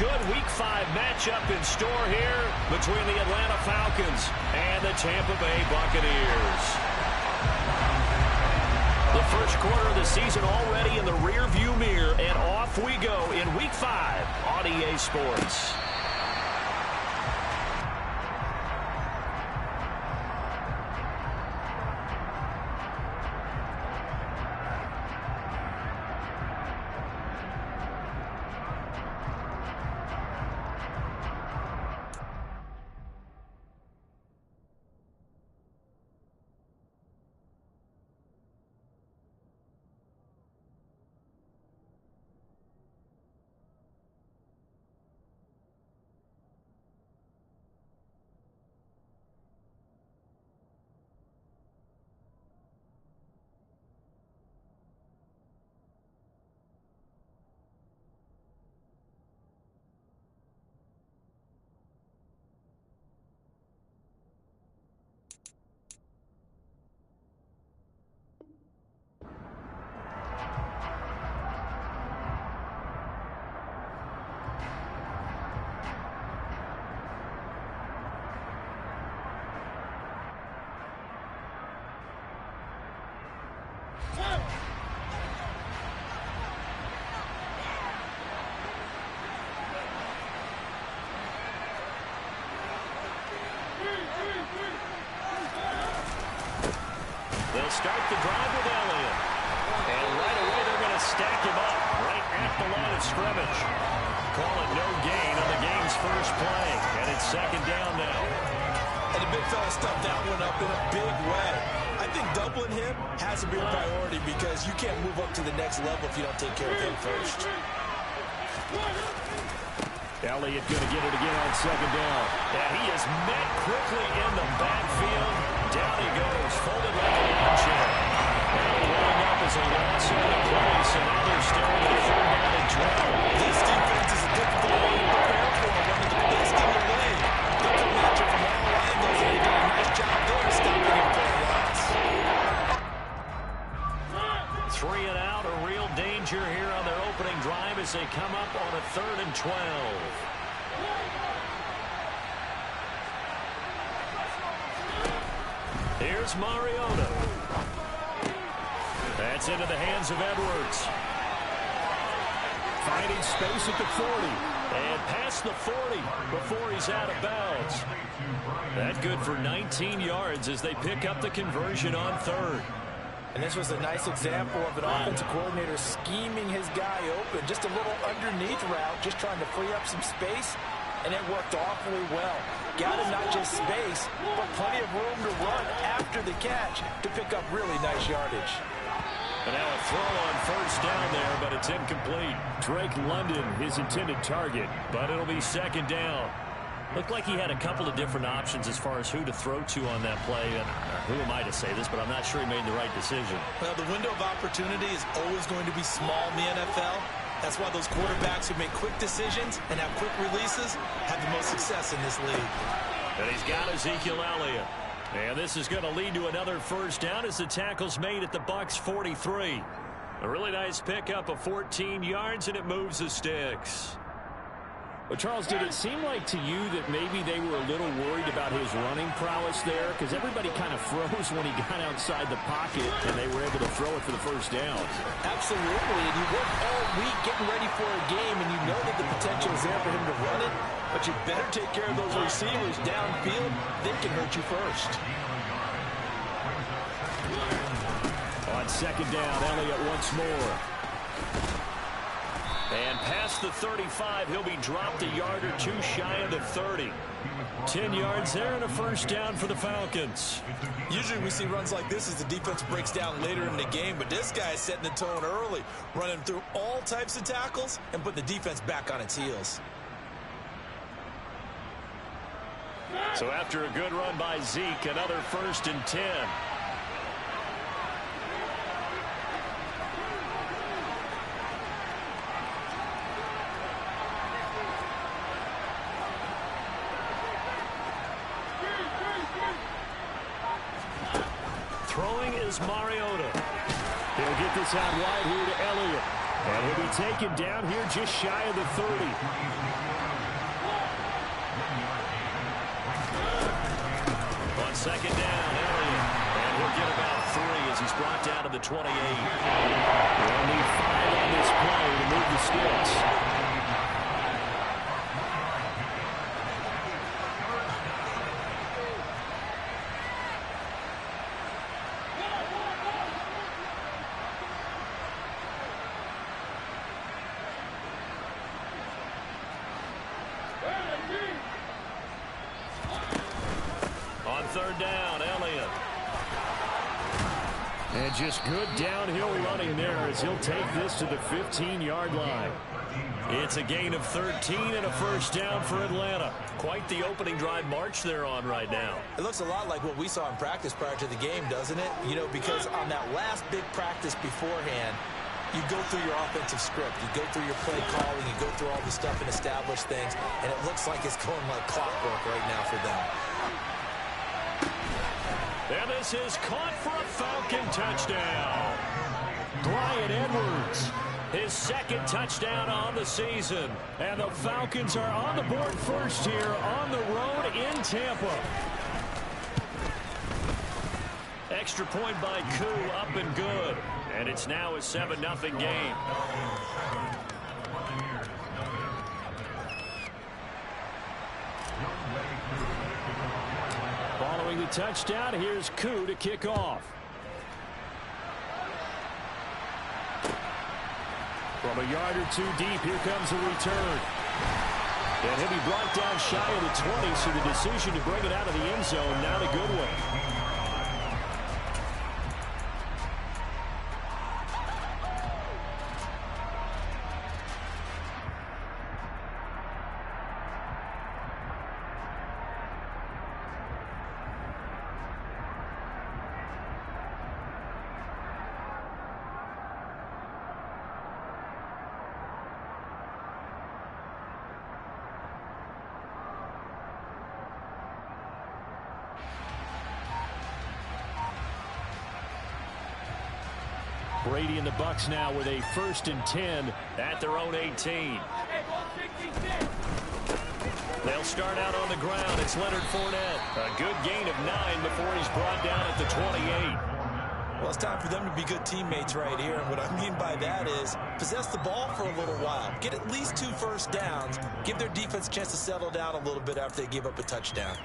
good Week 5 matchup in store here between the Atlanta Falcons and the Tampa Bay Buccaneers. The first quarter of the season already in the rearview mirror, and off we go in Week 5 on EA Sports. They'll start the drive with Elliott. And right away they're going to stack him up right at the line of scrimmage. Call it no gain on the game's first play. And it's second down now. And the big fella stuffed that one up in a big way. I think doubling him has to be a priority because you can't move up to the next level if you don't take care of him first. Elliott going to get it again on second down. And he is met quickly in the backfield. Down he goes, folded like a lawn chair. Now rolling up as a loss on the play, so now they're still in the third down and 12. This defense is a difficult one to prepare for. One of the best in the league. They come at you from all angles, and they do a nice job there stopping him for a loss. 3 and out, a real danger here on their opening drive as they come up on a 3rd and 12. Here's Mariota. That's into the hands of Edwards. Finding space at the 40. And past the 40 before he's out of bounds. That good for 19 yards as they pick up the conversion on 3rd. And this was a nice example of an offensive coordinator scheming his guy open. Just a little underneath route, just trying to free up some space. And it worked awfully well. Got him not just space, but plenty of room to run after the catch to pick up really nice yardage. And now a throw on first down there, but it's incomplete. Drake London, his intended target, but it'll be second down. Looked like he had a couple of different options as far as who to throw to on that play. And who am I to say this, but I'm not sure he made the right decision. Well, the window of opportunity is always going to be small in the NFL. That's why those quarterbacks who make quick decisions and have quick releases have the most success in this league. And he's got Ezekiel Elliott. And this is going to lead to another first down as the tackle's made at the Bucs 43. A really nice pickup of 14 yards, and it moves the sticks. Well, Charles, did it seem like to you that maybe they were a little worried about his running prowess there? Because everybody kind of froze when he got outside the pocket, and they were able to throw it for the first down. Absolutely, and you work all week getting ready for a game, and you know that the potential is there for him to run it, but you better take care of those receivers downfield. They can hurt you first. On second down, Elliott once more. And past the 35, he'll be dropped a yard or two shy of the 30. 10 yards there and a first down for the Falcons. Usually we see runs like this as the defense breaks down later in the game, but this guy is setting the tone early, running through all types of tackles and putting the defense back on its heels. So after a good run by Zeke, another 1st and 10. Throwing is Mariota. He'll get this out wide here to Elliott. And he'll be taken down here just shy of the 30. Second down, Elliott. And he'll get about 3 as he's brought down to the 28. They'll need 5 on this play to move the sticks. On third down, Elliott. And just good downhill running there as he'll take this to the 15-yard line. It's a gain of 13 and a first down for Atlanta. Quite the opening drive march they're on right now. It looks a lot like what we saw in practice prior to the game, doesn't it? You know, because on that last big practice beforehand, you go through your offensive script. You go through your play calling. You go through all the stuff and establish things. And it looks like it's going like clockwork right now for them. And this is caught for a Falcon touchdown. Bryan Edwards. His second touchdown on the season. And the Falcons are on the board first here on the road in Tampa. Extra point by Koo, up and good. And it's now a 7-0 game. Following the touchdown, here's Koo to kick off. From a yard or two deep, here comes a return. And he'll be brought down shy of the 20, so the decision to bring it out of the end zone, not a good one. Brady and the Bucs now with a 1st and 10 at their own 18. They'll start out on the ground. It's Leonard Fournette. A good gain of 9 before he's brought down at the 28. Well, it's time for them to be good teammates right here. And what I mean by that is possess the ball for a little while. Get at least 2 first downs. Give their defense a chance to settle down a little bit after they give up a touchdown.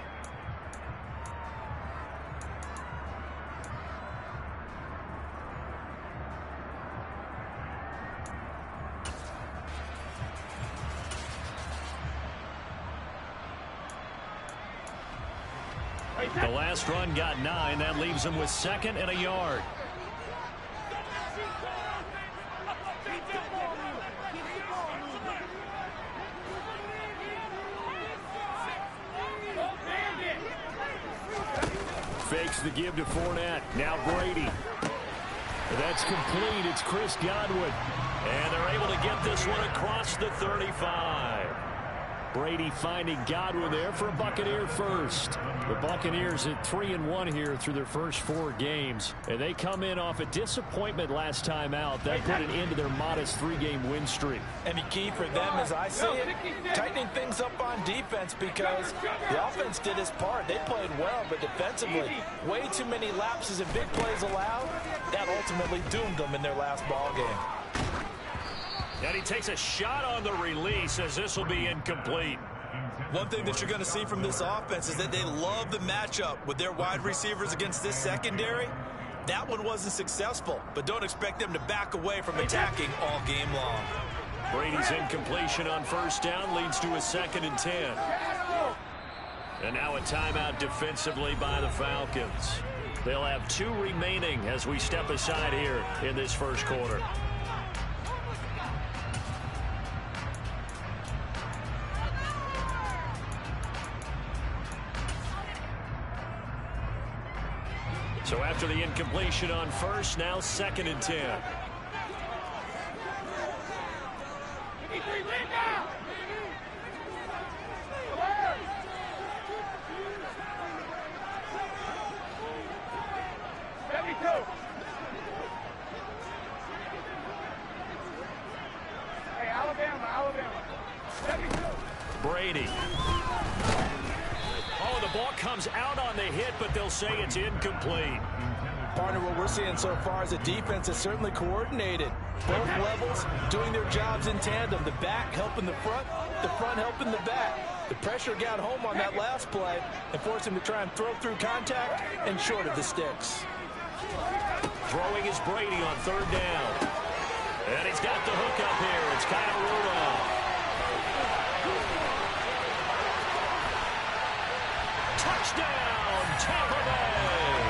The last run got 9. That leaves him with 2nd and a yard. Fakes the give to Fournette. Now Brady. That's complete. It's Chris Godwin. And they're able to get this one across the 35. Brady finding Godwin there for a Buccaneer first. The Buccaneers at 3-1 here through their first 4 games. And they come in off a disappointment last time out. That put an end to their modest 3-game win streak. And the key for them, as I see it, tightening things up on defense because the offense did its part. They played well, but defensively, way too many lapses and big plays allowed. That ultimately doomed them in their last ball game. And he takes a shot on the release as this will be incomplete. One thing that you're going to see from this offense is that they love the matchup with their wide receivers against this secondary. That one wasn't successful, but don't expect them to back away from attacking all game long. Brady's incompletion on first down leads to a 2nd and 10. And now a timeout defensively by the Falcons. They'll have 2 remaining as we step aside here in this first quarter. So after the incompletion on first, now 2nd and 10. Brady. Oh, the ball comes out on the hit, but they'll say it's incomplete. Partner, what we're seeing so far is a defense that's certainly coordinated. Both levels doing their jobs in tandem. The back helping the front helping the back. The pressure got home on that last play and forced him to try and throw through contact and short of the sticks. Throwing is Brady on third down. And he's got the hook up here. It's Kyle Rudolph. Touchdown, Tampa Bay.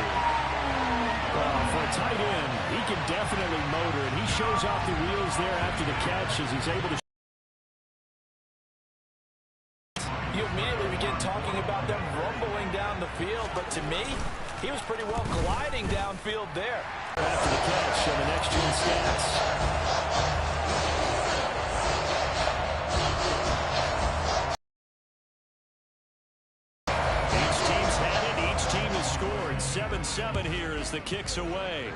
Well, for a tight end, he can definitely motor it. He shows off the wheels there after the catch as he's able to. You immediately begin talking about them rumbling down the field, but to me, he was pretty well gliding downfield there. After the catch on the next gen stats. Each team's had it. Each team has scored. 7-7 here as the kick's away.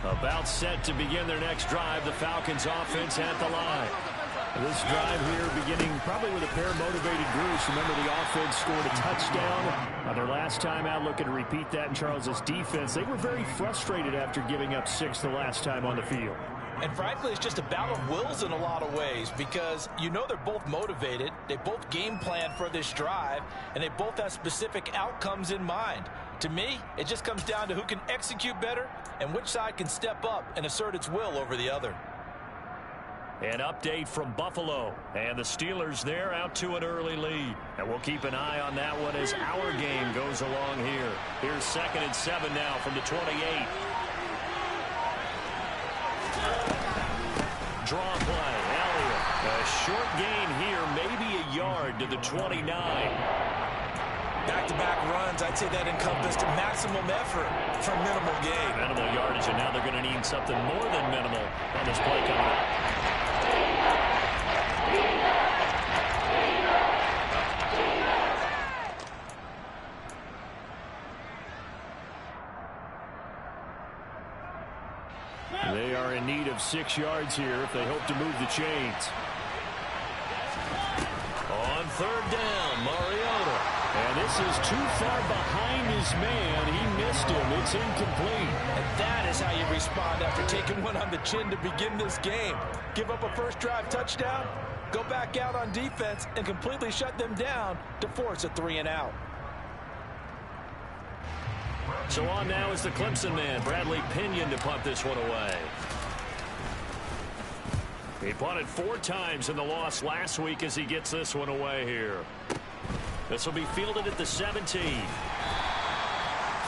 About set to begin their next drive. The Falcons offense at the line. This drive here beginning probably with a pair of motivated Bruce. Remember, the offense scored a touchdown on their last time out. Looking to repeat that in Charles's defense. They were very frustrated after giving up 6 the last time on the field. And frankly, it's just a battle of wills in a lot of ways because you know they're both motivated. They both game plan for this drive, and they both have specific outcomes in mind. To me, it just comes down to who can execute better and which side can step up and assert its will over the other. An update from Buffalo. And the Steelers, they're out to an early lead. And we'll keep an eye on that one as our game goes along here. Here's 2nd and 7 now from the 28. Draw play. Elliott. A short gain here, maybe a yard to the 29. Back-to-back runs, I'd say that encompassed maximum effort for minimal gain. Minimal yardage, and now they're going to need something more than minimal on this play coming up. They are in need of 6 yards here if they hope to move the chains. On third down, Mariota. And this is too far behind his man. He missed him. It's incomplete. And that is how you respond after taking one on the chin to begin this game. Give up a first drive touchdown, go back out on defense, and completely shut them down to force a 3-and-out. So on now is the Clemson man, Bradley Pinion, to punt this one away. He punted 4 times in the loss last week as he gets this one away here. This will be fielded at the 17.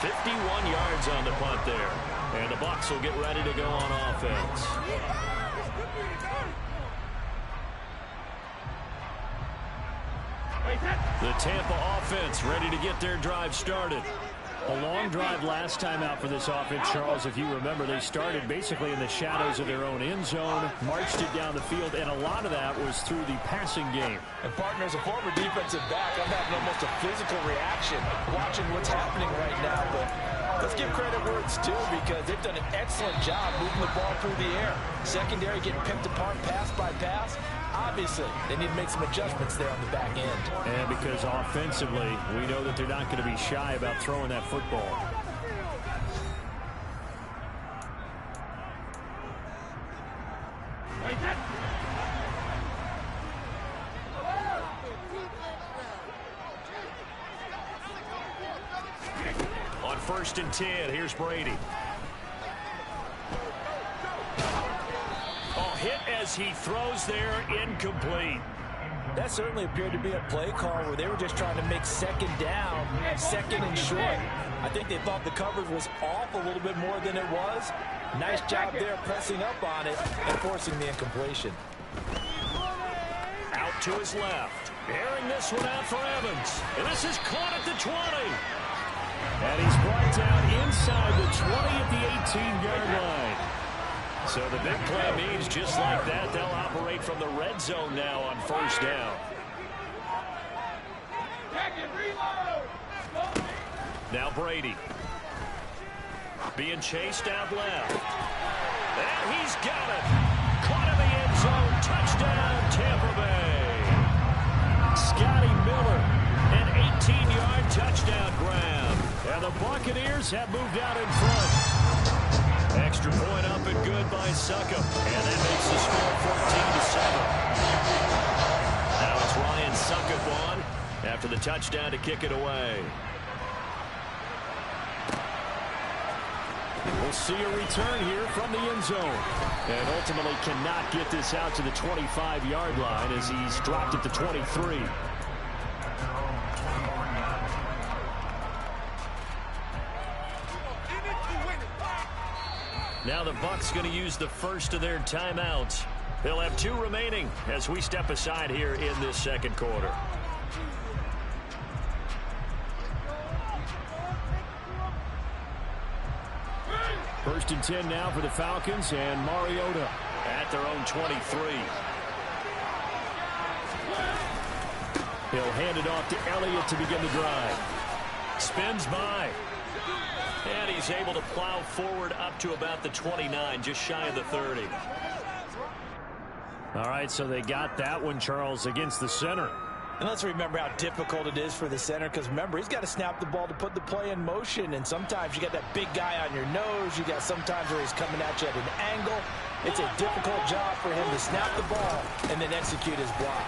51 yards on the punt there. And the Bucs will get ready to go on offense. The Tampa offense ready to get their drive started. A long drive last time out for this offense, Charles. If you remember, they started basically in the shadows of their own end zone, marched it down the field, and a lot of that was through the passing game. And partner, as a former defensive back, I'm having almost a physical reaction watching what's happening right now. But let's give credit where it's due because they've done an excellent job moving the ball through the air. Secondary getting picked apart pass by pass. Obviously, they need to make some adjustments there on the back end. And because offensively, we know that they're not going to be shy about throwing that football. On 1st and 10, here's Brady. Hit as he throws there, incomplete. That certainly appeared to be a play call where they were just trying to make 2nd down, 2nd and short. I think they thought the coverage was off a little bit more than it was. Nice job there pressing up on it and forcing the incompletion. Out to his left. Airing this one out for Evans. And this is caught at the 20. And he's brought down inside the 20 at the 18-yard line. So the big play means just like that, they'll operate from the red zone now on first down. Now Brady. Being chased out left. And he's got it. Caught in the end zone. Touchdown, Tampa Bay. Scotty Miller, an 18-yard touchdown grab. And the Buccaneers have moved out in front. Extra point up and good by Succop. And that makes the score 14-7. Now it's Ryan Succop on after the touchdown to kick it away. We'll see a return here from the end zone. And ultimately cannot get this out to the 25-yard line as he's dropped at the 23. Now the Bucs going to use the first of their timeouts. They'll have 2 remaining as we step aside here in this second quarter. First and 10 now for the Falcons, and Mariota at their own 23. He'll hand it off to Elliott to begin the drive. Spins by. And he's able to plow forward up to about the 29, just shy of the 30. All right, so they got that one, Charles, against the center. And let's remember how difficult it is for the center, because remember, he's got to snap the ball to put the play in motion, and sometimes you got that big guy on your nose. You got sometimes where he's coming at you at an angle. It's a difficult job for him to snap the ball and then execute his block.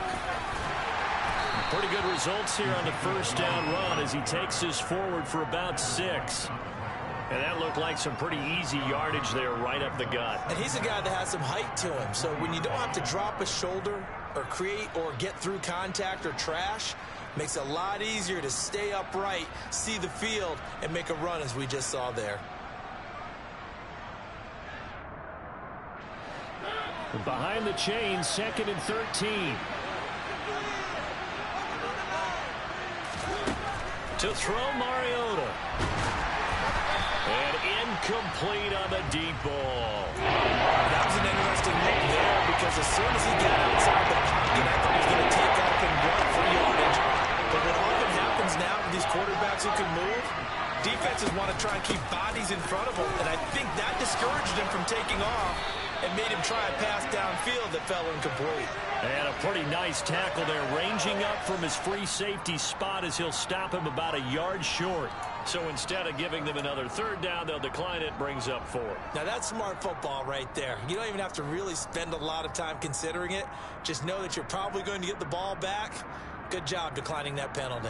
Pretty good results here on the first down run as he takes this forward for about 6. And that looked like some pretty easy yardage there right up the gut. And he's a guy that has some height to him, so when you don't have to drop a shoulder or create or get through contact or trash, makes it a lot easier to stay upright, see the field, and make a run as we just saw there. Behind the chain, 2nd and 13. To throw Mariota. And incomplete on the deep ball. That was an interesting look there because as soon as he got outside the pocket, I thought he was going to take off and run for yardage. But what often happens now with these quarterbacks who can move, defenses want to try and keep bodies in front of them. And I think that discouraged him from taking off and made him try a pass downfield that fell incomplete. And a pretty nice tackle there, ranging up from his free safety spot as he'll stop him about a yard short. So instead of giving them another 3rd down, they'll decline it, brings up 4. Now that's smart football right there. You don't even have to really spend a lot of time considering it. Just know that you're probably going to get the ball back. Good job declining that penalty.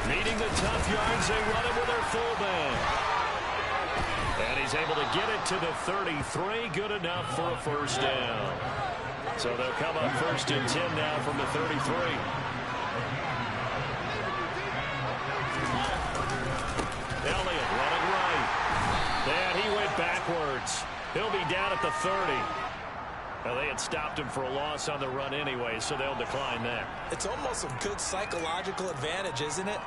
Needing the tough yards, they run it with their fullback. And he's able to get it to the 33. Good enough for a first down. So they'll come up 1st and 10 now from the 33. Elliott running right. And he went backwards. He'll be down at the 30. Well, they had stopped him for a loss on the run anyway, so they'll decline that. It's almost a good psychological advantage, isn't it?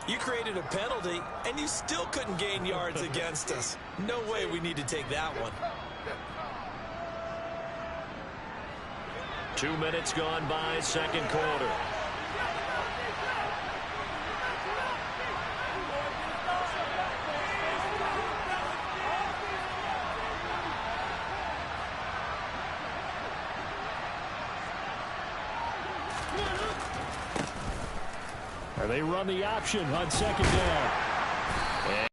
You created a penalty, and you still couldn't gain yards against us. No way we need to take that one. 2 minutes gone by, second quarter. They run the option on 2nd down. And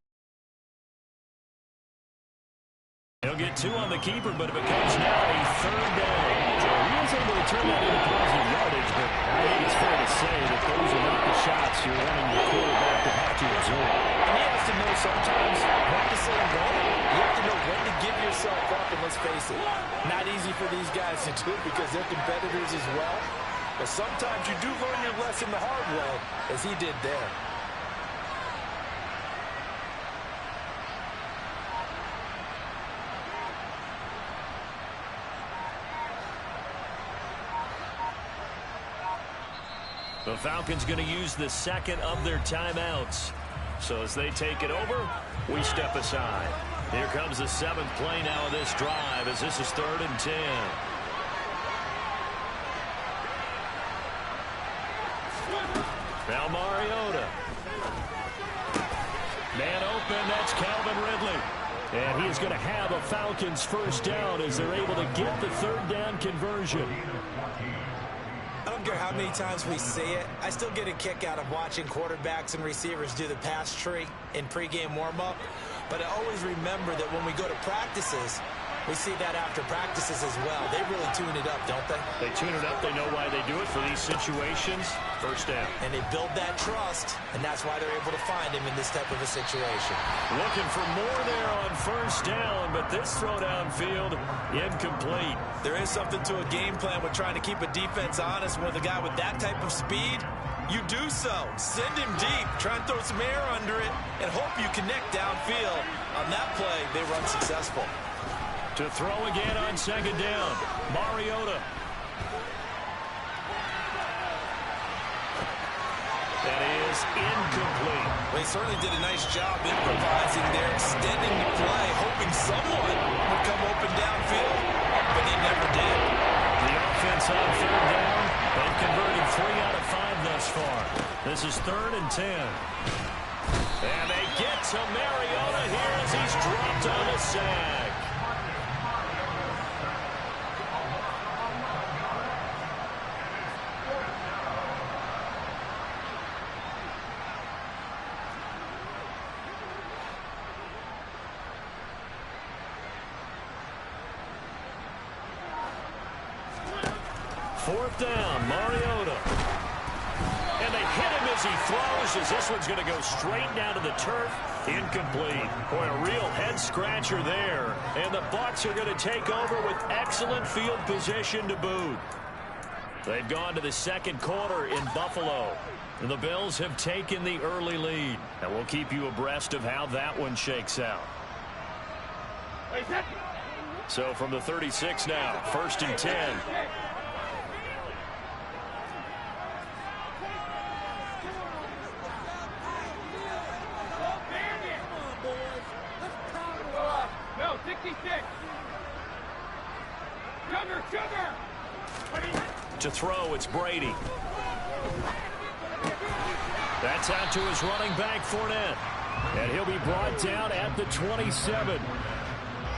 he'll get 2 on the keeper, but it becomes now a 3rd down. So he is able to turn that into positive yardage, but I think it's fair to say that those are not the shots you're wanting the quarterback to have to absorb. And he has to know sometimes when to say no. You have to know when to give yourself up, and let's face it, not easy for these guys to do because they're competitors as well. But sometimes you do learn your lesson the hard way, as he did there. The Falcons going to use the second of their timeouts. So as they take it over, we step aside. Here comes the 7th play now of this drive as this is 3rd and 10. Now Mariota. Man open, that's Calvin Ridley. And he is going to have a Falcons first down as they're able to get the 3rd down conversion. I don't care how many times we see it. I still get a kick out of watching quarterbacks and receivers do the pass tree in pregame warm-up. But I always remember that when we go to practices, we see that after practices as well. They really tune it up, don't they? They tune it up. They know why they do it for these situations. First down. And they build that trust, and that's why they're able to find him in this type of a situation. Looking for more there on first down, but this throw downfield incomplete. There is something to a game plan with trying to keep a defense honest with a guy with that type of speed. You do so. Send him deep. Try and throw some air under it and hope you connect downfield. On that play, they run successful. To throw again on 2nd down. Mariota. That is incomplete. Well, he certainly did a nice job improvising there, extending the play, hoping someone would come open downfield, but they never did. The offense on 3rd down. They've converted 3 out of 5 thus far. This is 3rd and 10. And they get to Mariota here as he's dropped on a sack. Fourth down, Mariota. And they hit him as he throws, as this one's going to go straight down to the turf. Incomplete. Boy, a real head-scratcher there. And the Bucs are going to take over with excellent field position to boot. They've gone to the 2nd quarter in Buffalo. And the Bills have taken the early lead. And we'll keep you abreast of how that one shakes out. So from the 36 now, 1st and 10. To throw, it's Brady. That's out to his running back, Fournette. And he'll be brought down at the 27.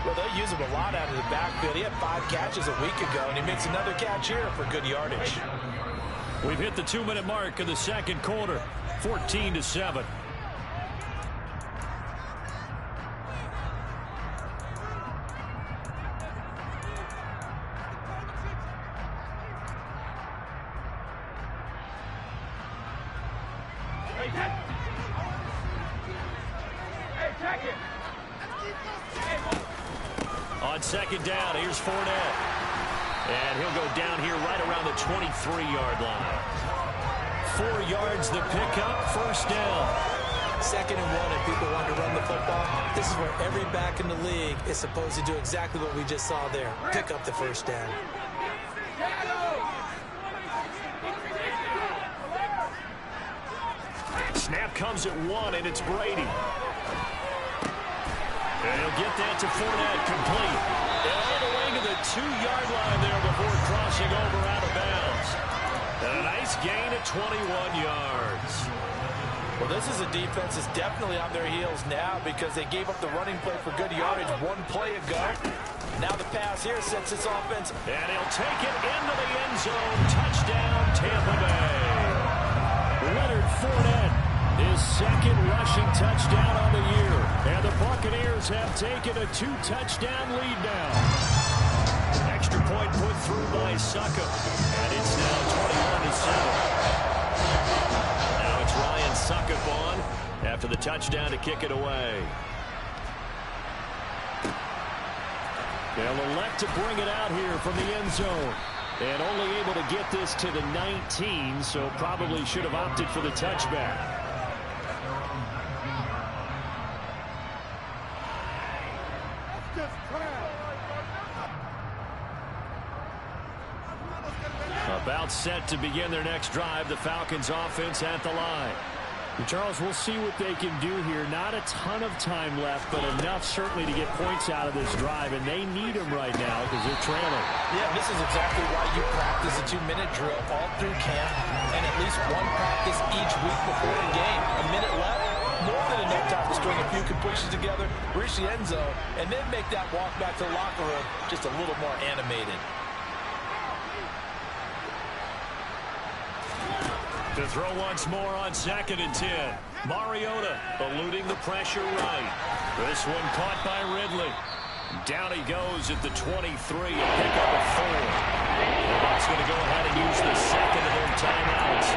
Well, they'll use him a lot out of the backfield. He had 5 catches a week ago, and he makes another catch here for good yardage. We've hit the 2-minute mark in the 2nd quarter, 14-7. On 2nd down, here's Fournette. And he'll go down here right around the 23-yard line. 4 yards the pickup, 1st down. 2nd and 1, if people want to run the football, this is where every back in the league is supposed to do exactly what we just saw there. Pick up the 1st down. Snap comes at 1, and it's Brady. And he'll get that to Fournette, complete. And all the way to the 2-yard line there before crossing over out of bounds. And a nice gain at 21 yards. Well, this is a defense that's definitely on their heels now because they gave up the running play for good yardage 1 play ago. Now the pass here sets its offense. And he'll take it into the end zone. Touchdown, Tampa Bay. Leonard Fournette, his 2nd rushing touchdown on the year. And the Buccaneers have taken a 2-touchdown lead now. Extra point put through by Succop. And it's now 21-7. Now it's Ryan Succop on after the touchdown to kick it away. They'll elect to bring it out here from the end zone. And only able to get this to the 19, so probably should have opted for the touchback. About set to begin their next drive. The Falcons offense at the line. Charles, we'll see what they can do here. Not a ton of time left, but enough certainly to get points out of this drive, and they need them right now because they're trailing. Yeah, this is exactly why you practice a 2-minute drill all through camp and at least one practice each week before the game. A minute left, more than enough time to string a few completions together, reach the end zone, and then make that walk back to the locker room just a little more animated. To throw once more on 2nd and 10. Mariota eluding the pressure right. This one caught by Ridley. Down he goes at the 23 and pick up a 4. The Bucs going to go ahead and use the second of their timeouts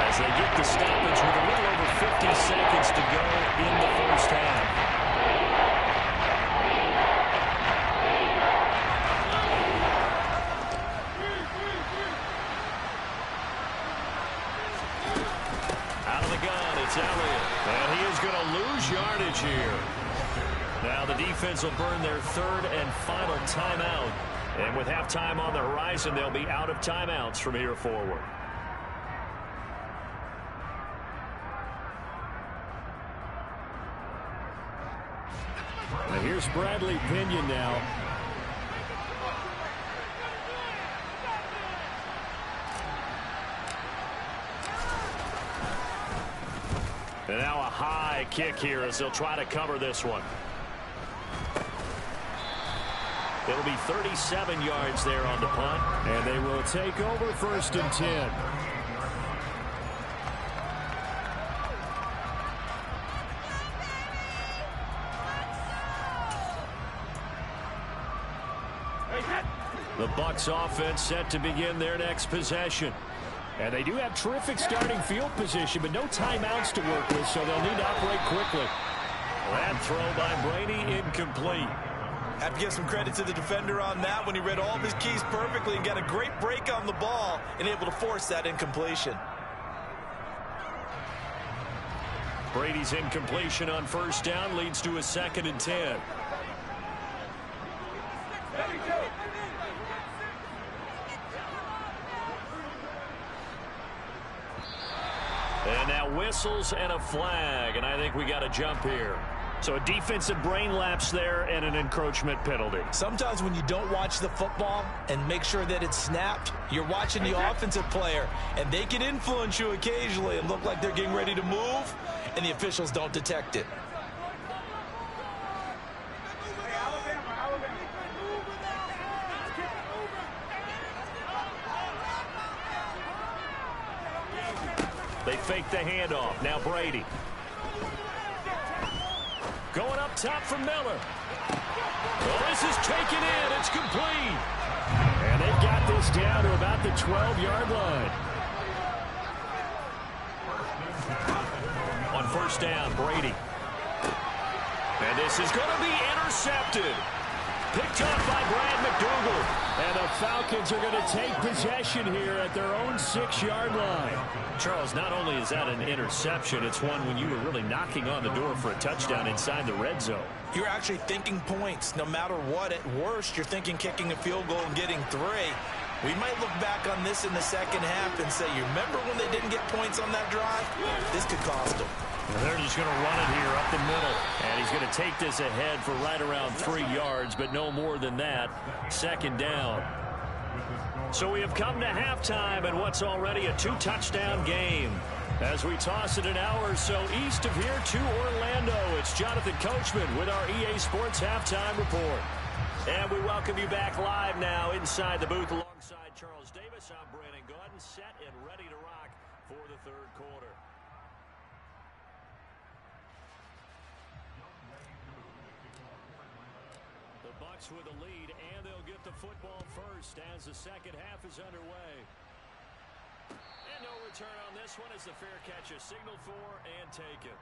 as they get the stoppage with a little over 50 seconds to go in the first half. And he is going to lose yardage here. Now the defense will burn their 3rd and final timeout. And with halftime on the horizon, they'll be out of timeouts from here forward. Now here's Bradley Pinion now. And now a high kick here as they'll try to cover this one. It'll be 37 yards there on the punt. And they will take over 1st and 10. The Bucs offense set to begin their next possession. And they do have terrific starting field position, but no timeouts to work with, so they'll need to operate quickly. That throw by Brady incomplete. Have to give some credit to the defender on that when he read all of his keys perfectly and got a great break on the ball and able to force that incompletion. Brady's incompletion on 1st down leads to a 2nd and 10. And now whistles and a flag, and I think we got a jump here. So a defensive brain lapse there and an encroachment penalty. Sometimes when you don't watch the football and make sure that it's snapped, you're watching the offensive player, and they can influence you occasionally and look like they're getting ready to move, and the officials don't detect it. They fake the handoff. Now Brady. Going up top for Miller. Well, this is taken in. It's complete. And they've got this down to about the 12-yard line. On 1st down, Brady. And this is going to be intercepted. Picked up by Brad McDougal. And the Falcons are going to take possession here at their own 6-yard line. Charles, not only is that an interception, it's one when you were really knocking on the door for a touchdown inside the red zone. You're actually thinking points. No matter what, at worst, you're thinking kicking a field goal and getting 3. We might look back on this in the second half and say, you remember when they didn't get points on that drive? This could cost them. And they're just going to run it here up the middle. And he's going to take this ahead for right around 3 yards, but no more than that. 2nd down. So we have come to halftime in what's already a 2-touchdown game. As we toss it an hour or so east of here to Orlando, it's Jonathan Coachman with our EA Sports Halftime Report. And we welcome you back live now inside the booth alongside Charles Davis. I'm Brandon Gaudin, set and ready to rock for the 3rd quarter. The Bucs with the lead, and they'll get the football first as the second half is underway. And no return on this one as the fair catch is signaled for and taken.